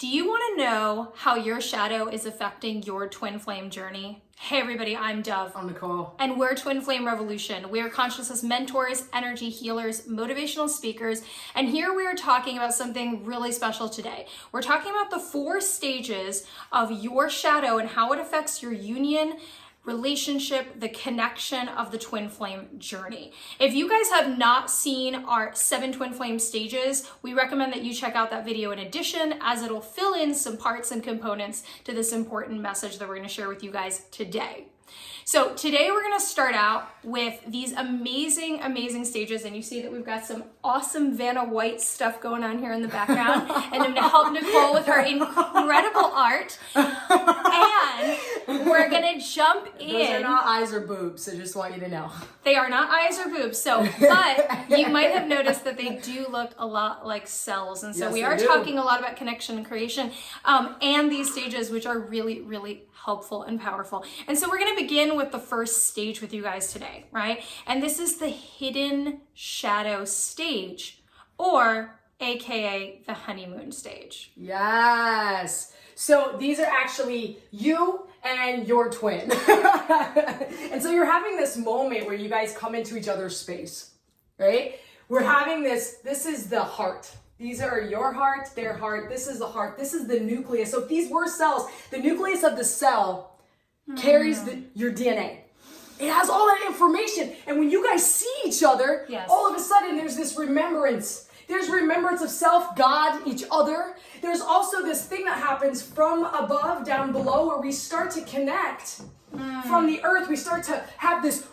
Do you want to know how your shadow is affecting your twin flame journey? Hey everybody, I'm Dove. I'm Nicole. And we're Twin Flame Revolution. We are consciousness mentors, energy healers, motivational speakers, and here we are talking about something really special today. We're talking about the 4 stages of your shadow and how it affects your union, relationship, the connection of the twin flame journey. If you guys have not seen our 7 twin flame stages, we recommend that you check out that video in addition, as it'll fill in some parts and components to this important message that we're going to share with you guys today. So today we're going to start out with these amazing stages, and you see that we've got some awesome Vanna White stuff going on here in the background, and I'm going to help Nicole with her incredible art, and we're going to jump in. Those are not eyes or boobs, so just want you to know. They are not eyes or boobs, so, but you might have noticed that they do look a lot like cells, and so Yes, we are they do. talking a lot about connection and creation, and these stages, which are really helpful and powerful. And so we're going to begin with the first stage with you guys today, right? And this is the hidden shadow stage, or AKA the honeymoon stage. Yes. So these are actually you and your twin. And so you're having this moment where you guys come into each other's space, right? We're having this is the heart. These are your heart, their heart. This is the heart. This is the nucleus. So if these were cells, the nucleus of the cell carries your DNA. It has all that information. And when you guys see each other, Yes. all of a sudden there's this remembrance. There's remembrance of self, God, each other. There's also this thing that happens from above, down below, where we start to connect from the earth. We start to have this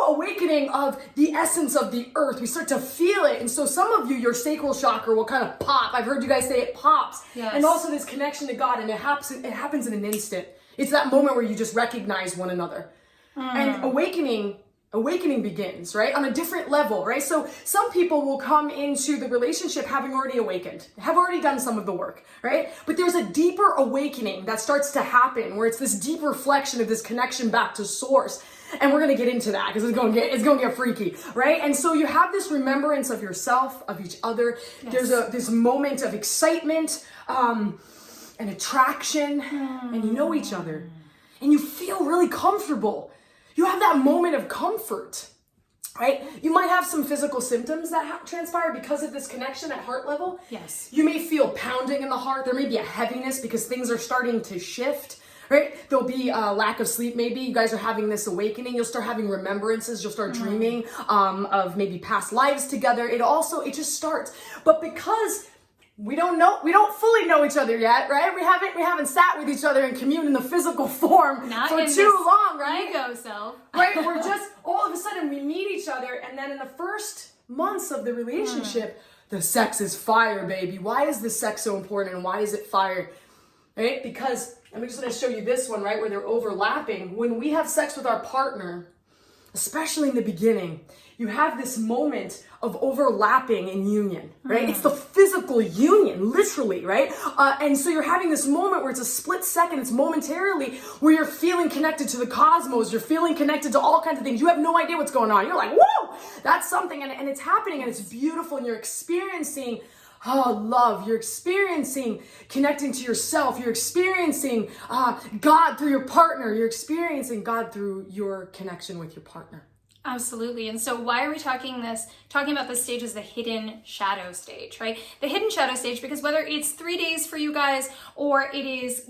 awakening of the essence of the earth. We start to feel it. And so some of you, your sacral chakra will kind of pop. I've heard you guys say it pops. Yes. And also this connection to God, and it happens in an instant. It's that moment where you just recognize one another. And awakening begins, right? On a different level, right? So some people will come into the relationship having already awakened, have already done some of the work, right? But there's a deeper awakening that starts to happen, where it's this deep reflection of this connection back to source. And we're going to get into that because it's going to get freaky, right? And so you have this remembrance of yourself, of each other. Yes. There's this moment of excitement, and attraction, and you know each other, and you feel really comfortable. You have that moment of comfort, right? You might have some physical symptoms that transpire because of this connection at heart level. Yes. You may feel pounding in the heart. There may be a heaviness because things are starting to shift, right? There'll be a lack of sleep maybe. You guys are having this awakening. You'll start having remembrances. You'll start dreaming of maybe past lives together. It just starts. But because we don't fully know each other yet, right? We haven't sat with each other and communed in the physical form for too long, right? Ego self. Right? We're just, all of a sudden we meet each other, and then in the first months of the relationship, the sex is fire, baby. Why is the sex so important, and why is it fire? Right? Because, I'm just going to show you this one, right, where they're overlapping. When we have sex with our partner, especially in the beginning, you have this moment of overlapping in union, right? It's the physical union, literally, right? And so you're having this moment where it's a split second, it's momentarily, where you're feeling connected to the cosmos, you're feeling connected to all kinds of things. You have no idea what's going on. You're like, whoa, that's something, and it's happening, and it's beautiful, and you're experiencing love. You're experiencing connecting to yourself. You're experiencing God through your partner. You're experiencing God through your connection with your partner. Absolutely. And so why are we talking about this stage as the hidden shadow stage, right? The hidden shadow stage, because whether it's 3 days for you guys or it is,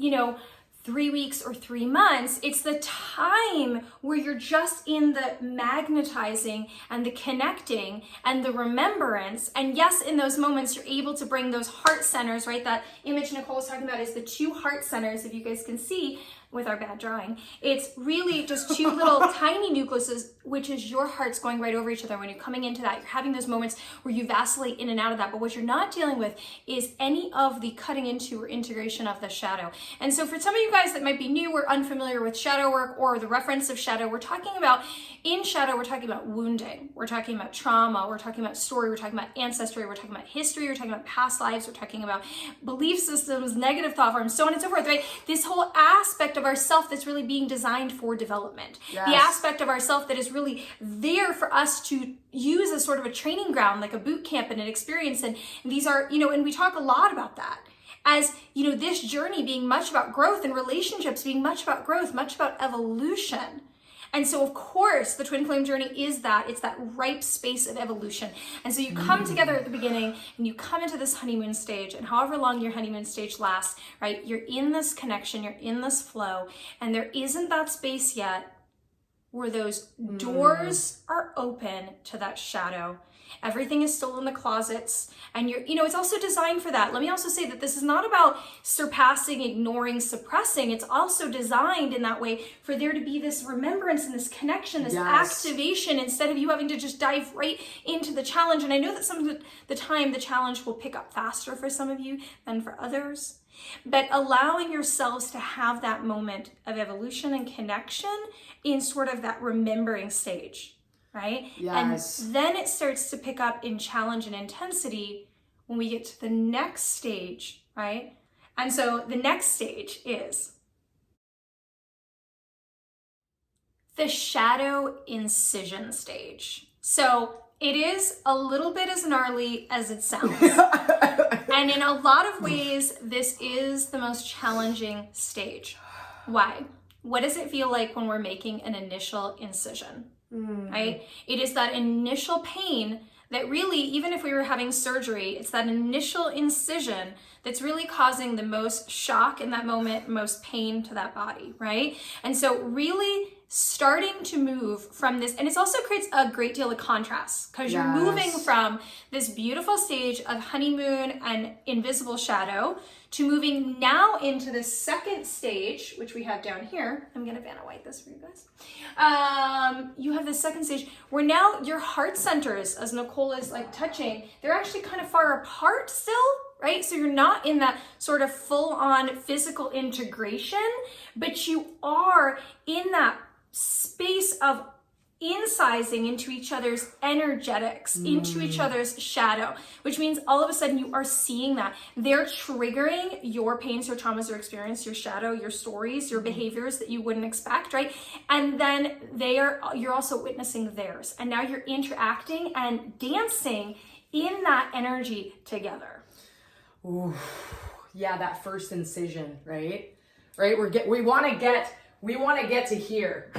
3 weeks or 3 months, it's the time where you're just in the magnetizing and the connecting and the remembrance. And yes, in those moments, you're able to bring those heart centers, right? That image Nicole was talking about is the 2 heart centers, if you guys can see with our bad drawing. It's really just 2 little tiny nucleuses, which is your hearts going right over each other. When you're coming into that, you're having those moments where you vacillate in and out of that. But what you're not dealing with is any of the cutting into or integration of the shadow. And so for some of you guys that might be new or unfamiliar with shadow work or the reference of shadow, we're talking about wounding. We're talking about trauma. We're talking about story. We're talking about ancestry. We're talking about history. We're talking about past lives. We're talking about belief systems, negative thought forms, so on and so forth, right? This whole aspect of ourself that's really being designed for development. Yes. The aspect of ourself that is really there for us to use as sort of a training ground, like a boot camp and an experience. And these are, and we talk a lot about that. as, you know, this journey being much about growth and relationships being much about growth, much about evolution. And so, of course, the twin flame journey is that. It's that ripe space of evolution. And so you come together at the beginning and you come into this honeymoon stage, and however long your honeymoon stage lasts, right, you're in this connection, you're in this flow, and there isn't that space yet where those doors are open to that shadow. Everything is still in the closets, and it's also designed for that. Let me also say that this is not about surpassing, ignoring, suppressing. It's also designed in that way for there to be this remembrance and this connection, this activation, instead of you having to just dive right into the challenge. And I know that some of the time the challenge will pick up faster for some of you than for others. But allowing yourselves to have that moment of evolution and connection in sort of that remembering stage, right? Yes. And then it starts to pick up in challenge and intensity when we get to the next stage, right? And so the next stage is the shadow incision stage. So it is a little bit as gnarly as it sounds. And in a lot of ways, this is the most challenging stage. Why? What does it feel like when we're making an initial incision, right? It is that initial pain that really, even if we were having surgery, it's that initial incision that's really causing the most shock in that moment, most pain to that body, right? And so really starting to move from this, and it also creates a great deal of contrast because you're moving from this beautiful stage of honeymoon and invisible shadow to moving now into the second stage, which we have down here. I'm gonna Vanna White this for you guys. You have the second stage where now your heart centers, as Nicole is like touching, they're actually kind of far apart still, right? So you're not in that sort of full-on physical integration, but you are in that space of incising into each other's energetics, into each other's shadow, which means all of a sudden you are seeing that. They're triggering your pains, your traumas, your experience, your shadow, your stories, your behaviors that you wouldn't expect, right? And then you're also witnessing theirs. And now you're interacting and dancing in that energy together. Ooh, yeah, that first incision, right? Right? We want to get to here.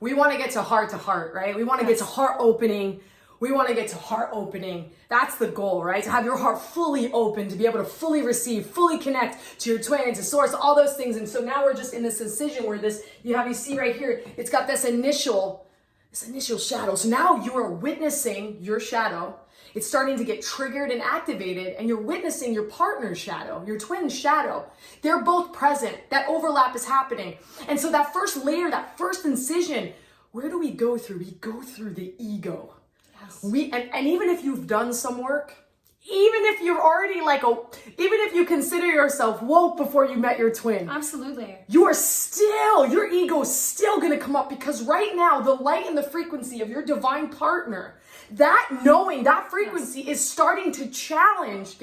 We want to get to heart, right? We want to get to heart opening. We want to get to heart opening. That's the goal, right? To have your heart fully open, to be able to fully receive, fully connect to your twin, to source, all those things. And so now we're just in this incision where you see right here, it's got this initial shadow. So now you are witnessing your shadow. It's starting to get triggered and activated, and you're witnessing your partner's shadow, your twin's shadow. They're both present. That overlap is happening. And so that first layer, that first incision, where do we go through? We go through the ego. Yes. And even if you've done some work, even if you're already even if you consider yourself woke before you met your twin. Absolutely. Your ego is still going to come up, because right now, the light and the frequency of your divine partner, that knowing, that frequency is starting to challenge,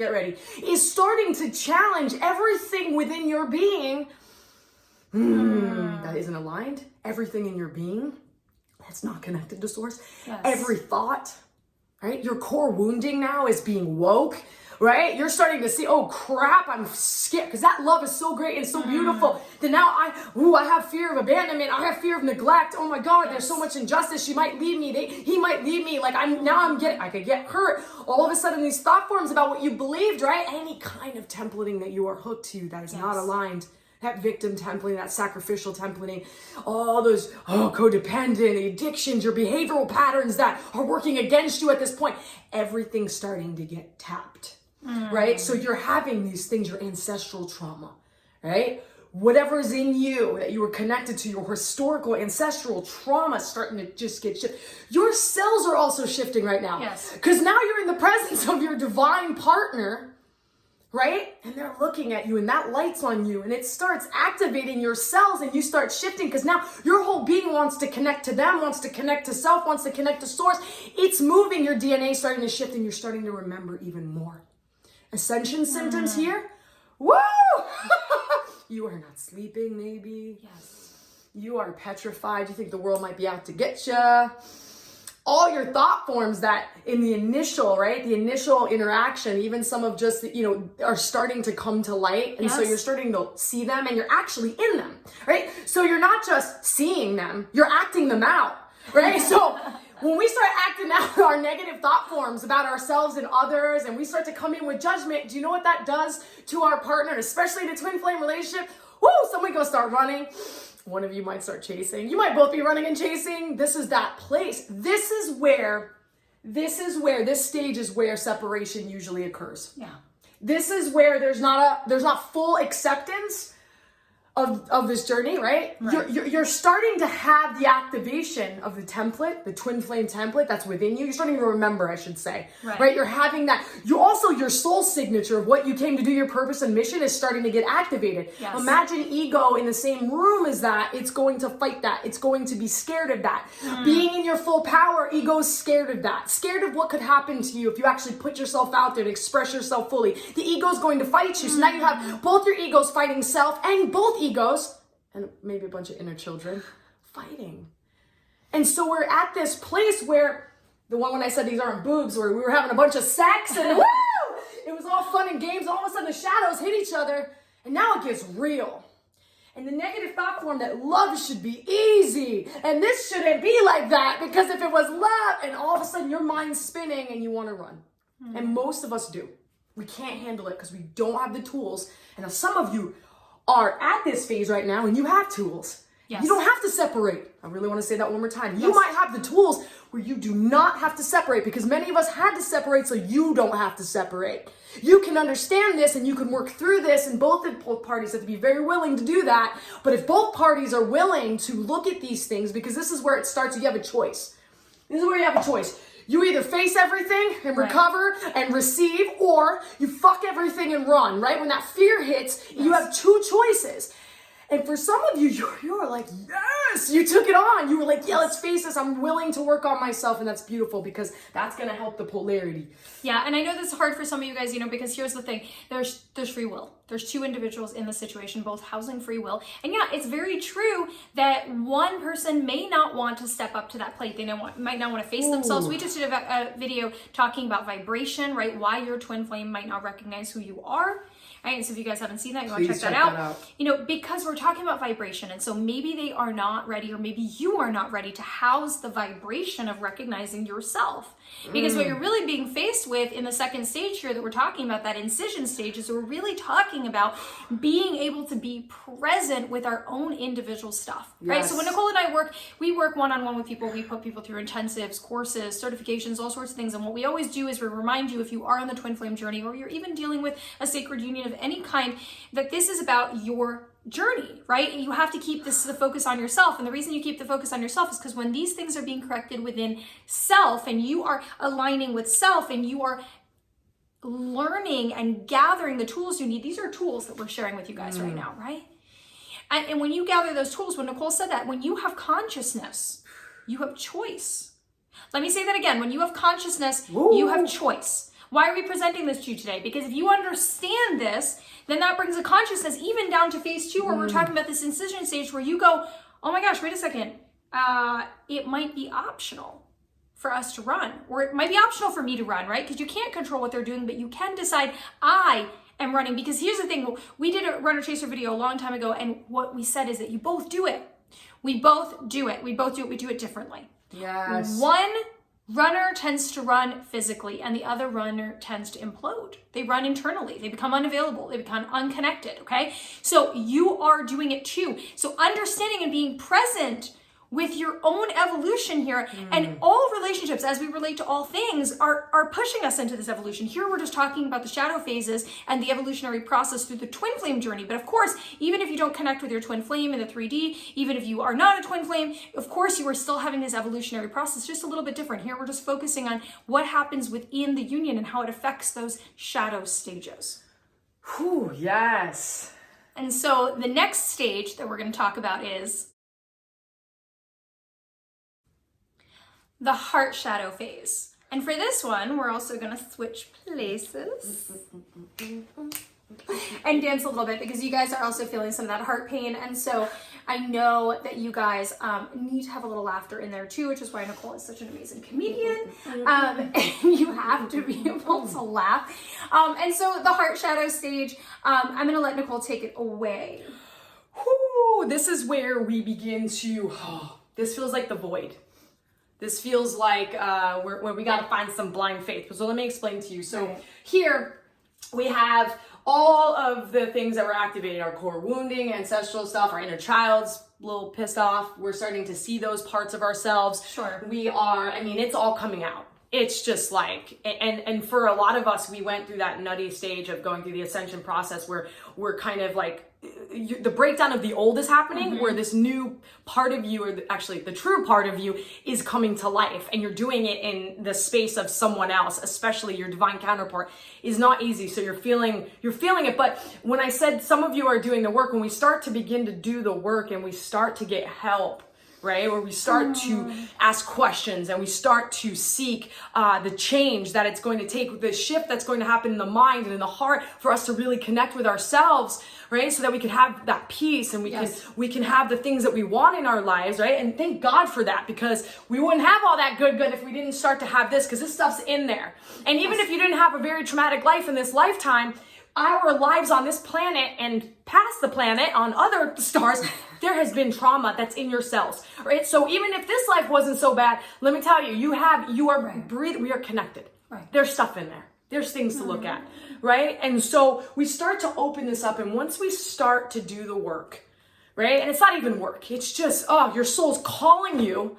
is starting to challenge everything within your being that isn't aligned, everything in your being that's not connected to source, every thought, right? Your core wounding now is being woke, right? You're starting to see, oh crap, I'm scared, because that love is so great and so beautiful. Then now I have fear of abandonment. I have fear of neglect. Oh my God, there's so much injustice. She might leave me. He might leave me. I could get hurt. All of a sudden, these thought forms about what you believed, right? Any kind of templating that you are hooked to that is not aligned. That victim templating, that sacrificial templating, all those codependent addictions, your behavioral patterns that are working against you at this point, everything's starting to get tapped. Right? So you're having these things, your ancestral trauma, right? Whatever's in you that you were connected to, your historical ancestral trauma starting to just get shifted. Your cells are also shifting right now. Yes. Because now you're in the presence of your divine partner, right? And they're looking at you, and that light's on you, and it starts activating your cells, and you start shifting, because now your whole being wants to connect to them, wants to connect to self, wants to connect to source. It's moving, your DNA starting to shift, and you're starting to remember even more. Ascension symptoms here. Woo! You are not sleeping, maybe. Yes. You are petrified. You think the world might be out to get you. all your thought forms that in the initial, right? The initial interaction, even some of just, are starting to come to light. And so you're starting to see them and you're actually in them, right? So you're not just seeing them, you're acting them out, right? So when we start acting out our negative thought forms about ourselves and others, and we start to come in with judgment, do you know what that does to our partner, especially in a twin flame relationship? Woo, somebody go start running. One of you might start chasing. You might both be running and chasing. This is that place. This stage is where separation usually occurs. Yeah. This is where there's not full acceptance of this journey, right? You're starting to have the activation of the template, the twin flame template that's within you. You're starting to remember, I should say, right? You're having that. You also, your soul signature of what you came to do, your purpose and mission is starting to get activated. Yes. Imagine ego in the same room as that. It's going to fight that. It's going to be scared of that. Being in your full power, ego is scared of that. Scared of what could happen to you if you actually put yourself out there and express yourself fully. The ego is going to fight you. So now you have both your egos fighting self and both egos, and maybe a bunch of inner children, fighting. And so we're at this place where, the one when I said these aren't boobs, where we were having a bunch of sex and woo! It was all fun and games. All of a sudden the shadows hit each other, and now it gets real. And the negative thought form that love should be easy, and this shouldn't be like that, because if it was love, and all of a sudden your mind's spinning and you want to run. And most of us do. We can't handle it because we don't have the tools. And now some of you are at this phase right now and you have tools. Yes. You don't have to separate. I really want to say that one more time. Yes. You might have the tools where you do not have to separate, because many of us had to separate so you don't have to separate. You can understand this and you can work through this, and both parties have to be very willing to do that. But if both parties are willing to look at these things, because this is where it starts, you have a choice. This is where you have a choice. You either face everything and recover and receive, or you fuck everything and run, right? When that fear hits, you have two choices. And for some of you, you're like, yes, you took it on. You were like, yeah, let's face this. I'm willing to work on myself. And that's beautiful, because that's going to help the polarity. Yeah. And I know this is hard for some of you guys, because here's the thing. There's free will. There's two individuals in the situation, both housing free will. And yeah, it's very true that one person may not want to step up to that plate. They might not want to face themselves. We just did a video talking about vibration, right? Why your twin flame might not recognize who you are. Right? And so if you guys haven't seen that, you want to check that out. Because we're talking about vibration. And so maybe they are not ready, or maybe you are not ready to house the vibration of recognizing yourself. Because what you're really being faced with in the second stage here that we're talking about, that incision stage, is we're really talking about being able to be present with our own individual stuff. Yes. Right? So when Nicole and I work, we work one-on-one with people. We put people through intensives, courses, certifications, all sorts of things. And what we always do is we remind you, if you are on the twin flame journey, or you're even dealing with a sacred union of any kind, that this is about your journey, right? And you have to keep the focus on yourself. And the reason you keep the focus on yourself is because when these things are being corrected within self, and you are aligning with self, and you are learning and gathering the tools you need, these are tools that we're sharing with you guys right now, right? And when you gather those tools, when Nicole said that, when you have consciousness, you have choice. Let me say that again. When you have consciousness, you have choice. Why are we presenting this to you today? Because if you understand this, then that brings a consciousness even down to phase 2, where we're talking about this incision stage, where you go, oh my gosh, wait a second. It might be optional for us to run, or it might be optional for me to run, right? Because you can't control what they're doing, but you can decide, I am running. Because here's the thing, we did a runner chaser video a long time ago, and what we said is that you both do it. We both do it. We do it differently. Yes. One runner tends to run physically, and the other runner tends to implode. They run internally. They become unavailable. They become unconnected, okay? So you are doing it too. So understanding and being present with your own evolution here, and all relationships, as we relate to all things, are pushing us into this evolution. Here we're just talking about the shadow phases and the evolutionary process through the twin flame journey. But of course, even if you don't connect with your twin flame in the 3D, even if you are not a twin flame, of course you are still having this evolutionary process, just a little bit different. Here we're just focusing on what happens within the union and how it affects those shadow stages. Whew, yes. And so the next stage that we're going to talk about is the heart shadow phase. And for this one, we're also going to switch places and dance a little bit, because you guys are also feeling some of that heart pain. And so I know that you guys need to have a little laughter in there too, which is why Nicole is such an amazing comedian. And you have to be able to laugh. And so the heart shadow stage, I'm going to let Nicole take it away. Whew, this is where we begin to, this feels like the void. This feels like where we got to find some blind faith. So let me explain to you. So here we have all of the things that were activated, our core wounding, ancestral stuff, our inner child's a little pissed off. We're starting to see those parts of ourselves. Sure. We are, I mean, it's all coming out. It's just like, and for a lot of us, we went through that nutty stage of going through the ascension process where we're kind of like, the breakdown of the old is happening, where this new part of you, or actually the true part of you, is coming to life, and you're doing it in the space of someone else, especially your divine counterpart, is not easy. So you're feeling it. But when I said some of you are doing the work, when we start to begin to do the work and we start to get help, right? Where we start to ask questions and we start to seek the change that it's going to take, the shift that's going to happen in the mind and in the heart for us to really connect with ourselves, right? So that we can have that peace and we can have the things that we want in our lives, right? And thank God for that, because we wouldn't have all that good if we didn't start to have this, because this stuff's in there. And even if you didn't have a very traumatic life in this lifetime, our lives on this planet and past the planet on other stars, there has been trauma that's in your cells, right? So even if this life wasn't so bad, let me tell you, you are breathing, we are connected. Right. There's stuff in there. There's things to look at, right? And so we start to open this up, and once we start to do the work, right? And it's not even work. It's just, your soul's calling you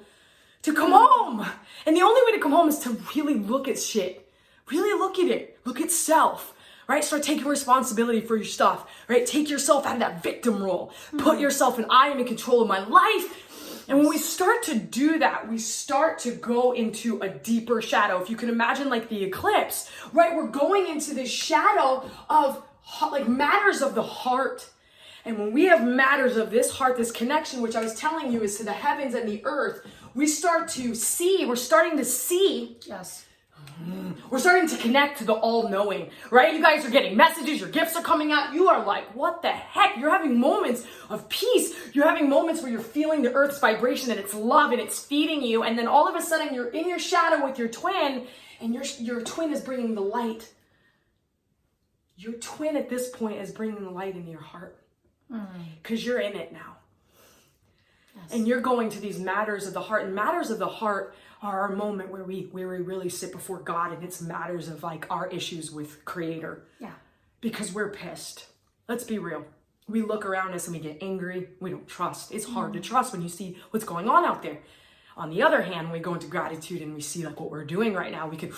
to come home. And the only way to come home is to really look at shit. Really look at it. Look at self. Right? Start taking responsibility for your stuff, right? Take yourself out of that victim role. Put yourself in, I am in control of my life. And when we start to do that, we start to go into a deeper shadow. If you can imagine like the eclipse, right? We're going into this shadow of like matters of the heart. And when we have matters of this heart, this connection, which I was telling you is to the heavens and the earth, we're starting to see. Yes. We're starting to connect to the all-knowing, right? You guys are getting messages, your gifts are coming out. You are like, what the heck? You're having moments of peace. You're having moments where you're feeling the earth's vibration and it's love and it's feeding you. And then all of a sudden you're in your shadow with your twin, and your twin is bringing the light. Your twin at this point is bringing the light into your heart because you're in it now. Yes. And you're going to these matters of the heart, and matters of the heart are our moment where we really sit before God, and it's matters of like our issues with Creator. Yeah. Because we're pissed. Let's be real. We look around us and we get angry. We don't trust. It's hard to trust when you see what's going on out there. On the other hand, when we go into gratitude and we see like what we're doing right now, we can,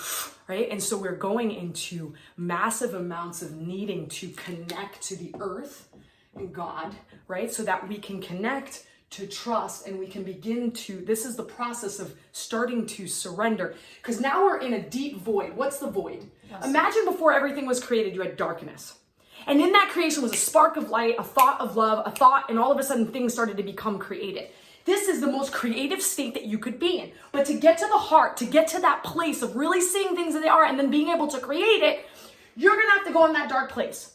right? And so we're going into massive amounts of needing to connect to the earth and God, right? So that we can connect to trust, and we can begin to, this is the process of starting to surrender, because now we're in a deep void. What's the void? Yes. Imagine before everything was created, you had darkness. And in that creation was a spark of light, a thought of love, a thought, and all of a sudden things started to become created. This is the most creative state that you could be in. But to get to the heart, to get to that place of really seeing things as they are and then being able to create it, you're gonna have to go in that dark place.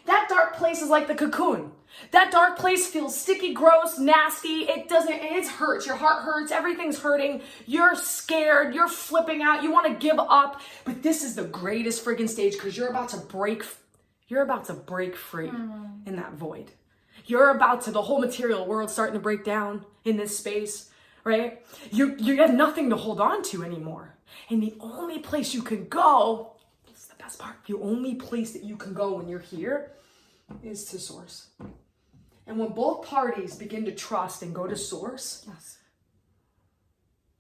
That dark place is like the cocoon. That dark place feels sticky, gross, nasty. It hurts. Your heart hurts. Everything's hurting. You're scared. You're flipping out. You want to give up. But this is the greatest friggin' stage, because you're about to break free in that void. The whole material world starting to break down in this space, right? You have nothing to hold on to anymore. And the only place you can go, this is the best part, the only place that you can go when you're here is to Source. And when both parties begin to trust and go to Source, yes,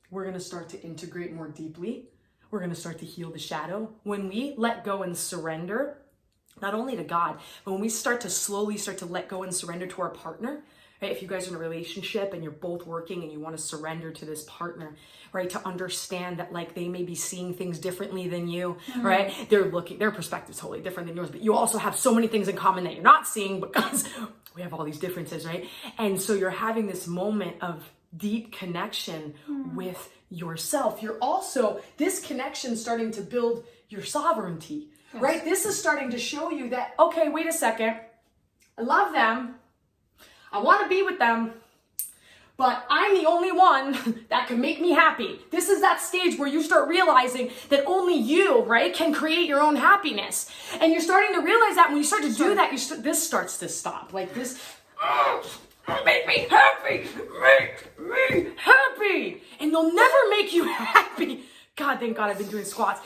we're going to start to integrate more deeply. We're going to start to heal the shadow. When we let go and surrender, not only to God, but when we start to let go and surrender to our partner, right? If you guys are in a relationship and you're both working and you want to surrender to this partner, right? To understand that like they may be seeing things differently than you, right? Their perspective is totally different than yours, but you also have so many things in common that you're not seeing because we have all these differences, right? And so you're having this moment of deep connection with yourself. You're also, this connection starting to build your sovereignty, right? This is starting to show you that, okay, wait a second. I love them. I want to be with them, but I'm the only one that can make me happy. This is that stage where you start realizing that only you, right, can create your own happiness. And you're starting to realize that when you start to do that, this starts to stop. Like this, make me happy, make me happy. And they'll never make you happy. God, thank God I've been doing squats.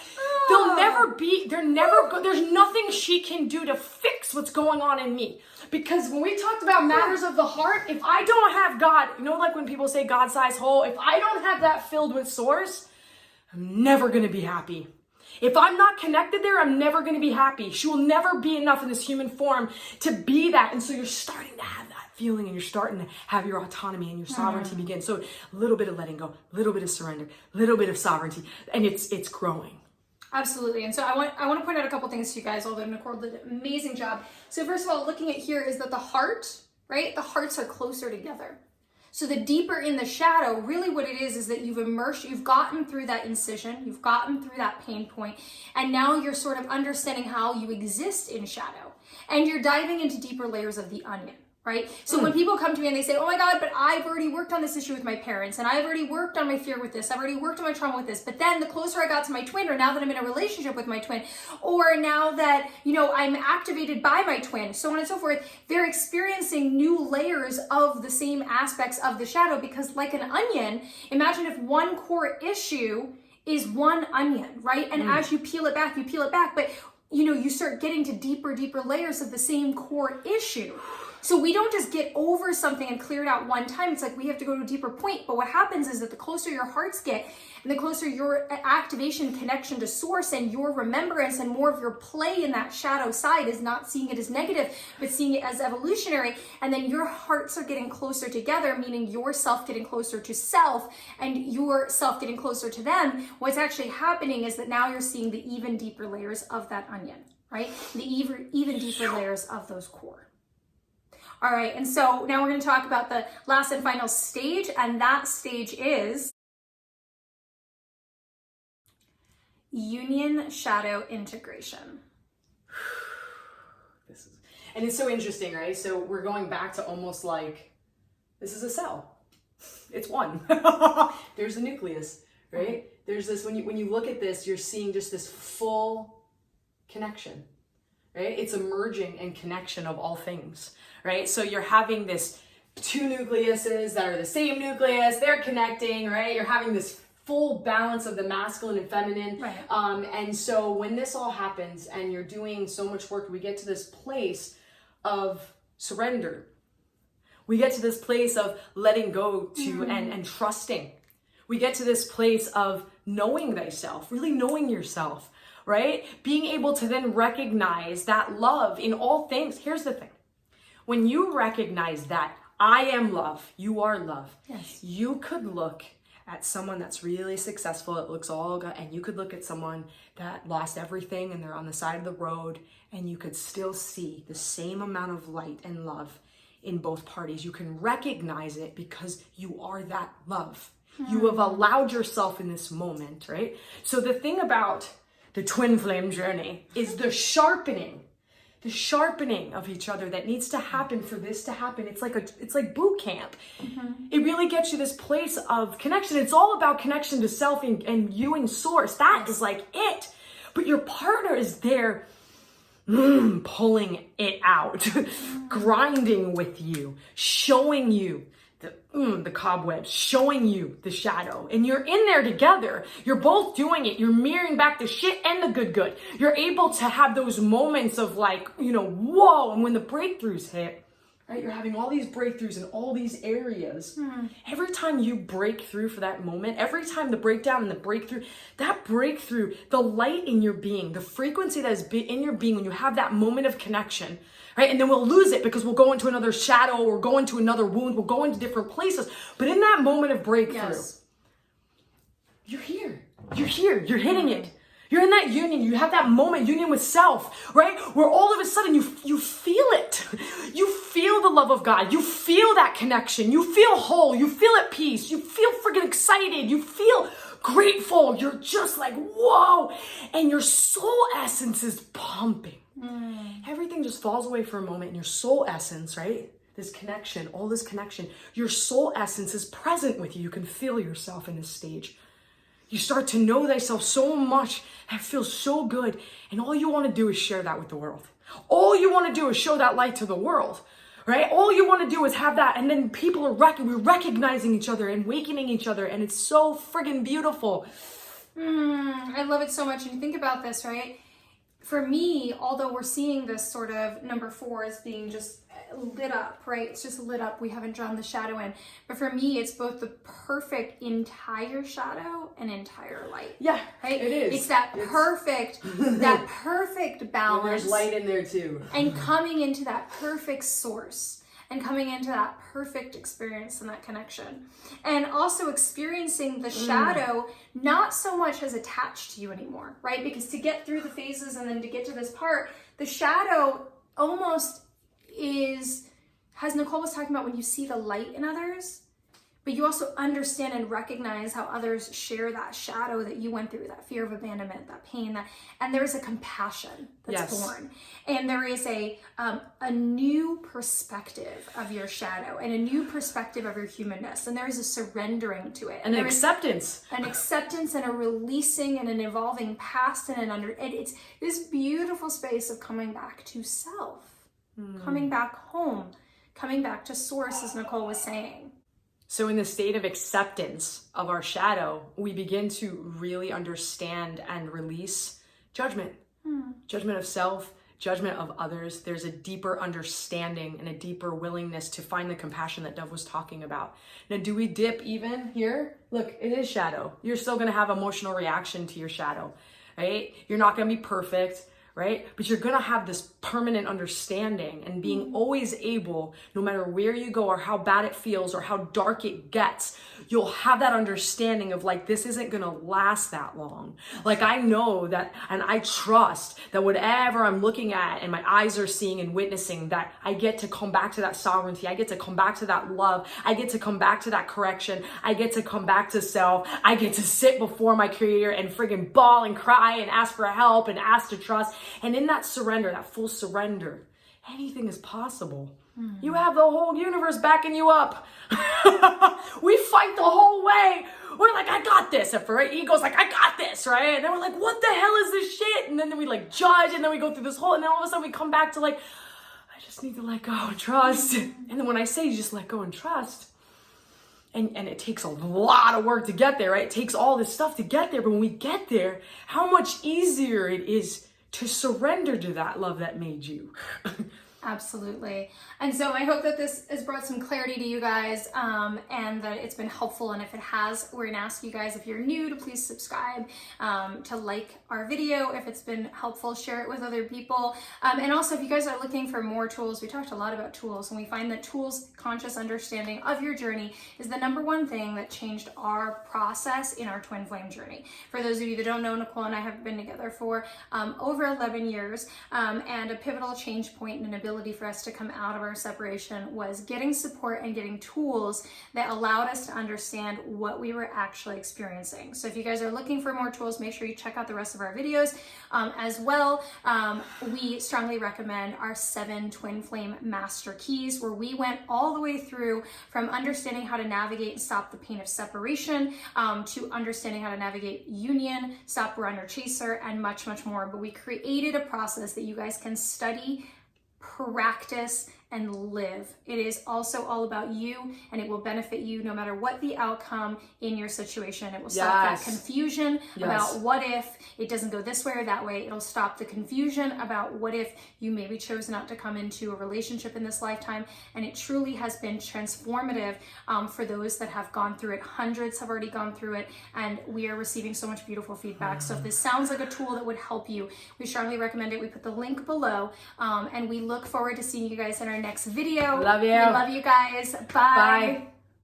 There's nothing she can do to fix what's going on in me. Because when we talked about matters of the heart, if I don't have God, you know, like when people say God-sized hole, if I don't have that filled with source, I'm never going to be happy. If I'm not connected there, I'm never going to be happy. She will never be enough in this human form to be that. And so you're starting to have that feeling, and you're starting to have your autonomy and your sovereignty begin. So a little bit of letting go, a little bit of surrender, a little bit of sovereignty, and it's growing. Absolutely. And so I want to point out a couple things to you guys, although Nicole did an amazing job. So first of all, looking at here is that the heart, right? The hearts are closer together. So the deeper in the shadow, really what it is that you've gotten through that incision, you've gotten through that pain point, and now you're sort of understanding how you exist in shadow. And you're diving into deeper layers of the onion. Right? So when people come to me and they say, oh my God, but I've already worked on this issue with my parents, and I've already worked on my fear with this, I've already worked on my trauma with this, but then the closer I got to my twin, or now that I'm in a relationship with my twin, or now that, you know, I'm activated by my twin, so on and so forth, they're experiencing new layers of the same aspects of the shadow, because like an onion, imagine if one core issue is one onion, right? And as you peel it back, but you know, you start getting to deeper layers of the same core issue. So we don't just get over something and clear it out one time. It's like we have to go to a deeper point. But what happens is that the closer your hearts get, and the closer your activation, connection to source, and your remembrance, and more of your play in that shadow side is not seeing it as negative, but seeing it as evolutionary. And then your hearts are getting closer together, meaning yourself getting closer to self and yourself getting closer to them. What's actually happening is that now you're seeing the even deeper layers of that onion, right? The even deeper layers of those core. All right, and so now we're going to talk about the last and final stage, and that stage is union shadow integration. And it's so interesting, right? So we're going back to almost like this is a cell. It's one. There's a nucleus, right? There's this, when you look at this, you're seeing just this full connection. Right? It's a merging and connection of all things, right? So you're having this two nucleuses that are the same nucleus, they're connecting, right? You're having this full balance of the masculine and feminine. Right. And so when this all happens and you're doing so much work, we get to this place of surrender. We get to this place of letting go to and trusting. We get to this place of knowing thyself, really knowing yourself. Right? Being able to then recognize that love in all things. Here's the thing. When you recognize that I am love, you are love, yes. You could look at someone that's really successful, it looks all good, and you could look at someone that lost everything and they're on the side of the road, and you could still see the same amount of light and love in both parties. You can recognize it because you are that love. You have allowed yourself in this moment, right? So the thing about the twin flame journey is the sharpening of each other that needs to happen for this to happen. It's like boot camp. It really gets you this place of connection. It's all about connection to self and you and source. That is like it. But your partner is there pulling it out, grinding with you, showing you the cobwebs, showing you the shadow, and you're in there together. You're both doing it. You're mirroring back the shit and the good. You're able to have those moments of like, you know, whoa. And when the breakthroughs hit, right, you're having all these breakthroughs in all these areas. Every time you break through for that moment, every time the breakdown and the breakthrough, that breakthrough, the light in your being, the frequency that is in your being when you have that moment of connection, right? And then we'll lose it because we'll go into another shadow or go into another wound. We'll go into different places. But in that moment of breakthrough, you're here. You're hitting it. You're in that union. You have that moment, union with self, right? Where all of a sudden you feel it. You feel the love of God. You feel that connection. You feel whole. You feel at peace. You feel freaking excited. You feel grateful. You're just like, whoa. And your soul essence is pumping. Everything just falls away for a moment, and your soul essence, right? this connection, all this connection. Your soul essence is present with you. You can feel yourself in this stage. You start to know thyself so much and it feels so good. And all you want to do is share that with the world. All you want to do is show that light to the world, right? All you want to do is have that. And then people are we're recognizing each other and awakening each other. And it's so friggin' beautiful. I love it so much. And you think about this, right? For me, although we're seeing this sort of number 4 as being just lit up, right? It's just lit up. We haven't drawn the shadow in. But for me, it's both the perfect entire shadow and entire light. Yeah, right? it is. It's that perfect balance. And there's light in there too. And coming into that perfect source. And coming into that perfect experience and that connection. And also experiencing the shadow not so much as attached to you anymore, right? Because to get through the phases and then to get to this part, the shadow almost is, as Nicole was talking about, when you see the light in others, but you also understand and recognize how others share that shadow that you went through, that fear of abandonment, that pain, and there is a compassion that's born. And there is a new perspective of your shadow and a new perspective of your humanness. And there is a surrendering to it. And an acceptance. An acceptance and a releasing and an evolving past and it's this beautiful space of coming back to self, coming back home, coming back to source, as Nicole was saying. So in the state of acceptance of our shadow, we begin to really understand and release judgment. Judgment of self, judgment of others. There's a deeper understanding and a deeper willingness to find the compassion that Dove was talking about. Now, do we dip even here? Look, it is shadow. You're still going to have emotional reaction to your shadow, right? You're not going to be perfect, right? But you're going to have this permanent understanding and being always able, no matter where you go or how bad it feels or how dark it gets, you'll have that understanding of like, this isn't going to last that long. Like I know that, and I trust that whatever I'm looking at and my eyes are seeing and witnessing, that I get to come back to that sovereignty. I get to come back to that love. I get to come back to that correction. I get to come back to self. I get to sit before my creator and friggin' bawl and cry and ask for help and ask to trust. And in that surrender, that full surrender, anything is possible. You have the whole universe backing you up. We fight the whole way. We're like, I got this. And for ego's like, I got this, right? And then we're like, what the hell is this shit? And then we like judge, and then we go through this whole, and then all of a sudden we come back to like, I just need to let go and trust. And then when I say you just let go and trust, and it takes a lot of work to get there, right? It takes all this stuff to get there. But when we get there, how much easier it is to surrender to that love that made you. Absolutely. And so I hope that this has brought some clarity to you guys, and that it's been helpful. And if it has, we're going to ask you guys, if you're new, to please subscribe, to like our video. If it's been helpful, share it with other people. And also, if you guys are looking for more tools, we talked a lot about tools, and we find that tools, conscious understanding of your journey, is the number one thing that changed our process in our twin flame journey. For those of you that don't know, Nicole and I have been together for over 11 years, and a pivotal change point and an ability for us to come out of our separation was getting support and getting tools that allowed us to understand what we were actually experiencing. So if you guys are looking for more tools, make sure you check out the rest of our videos. As well, we strongly recommend our 7 twin flame master keys, where we went all the way through from understanding how to navigate and stop the pain of separation, to understanding how to navigate union, stop runner chaser, and much, much more. But we created a process that you guys can study, practice, and live. It is also all about you, and it will benefit you no matter what the outcome in your situation. It will stop that confusion about what if it doesn't go this way or that way. It'll stop the confusion about what if you maybe chose not to come into a relationship in this lifetime. And it truly has been transformative for those that have gone through it. Hundreds have already gone through it, and we are receiving so much beautiful feedback. So if this sounds like a tool that would help you, we strongly recommend it. We put the link below, and we look forward to seeing you guys in our next video. Love you. We love you guys. Bye.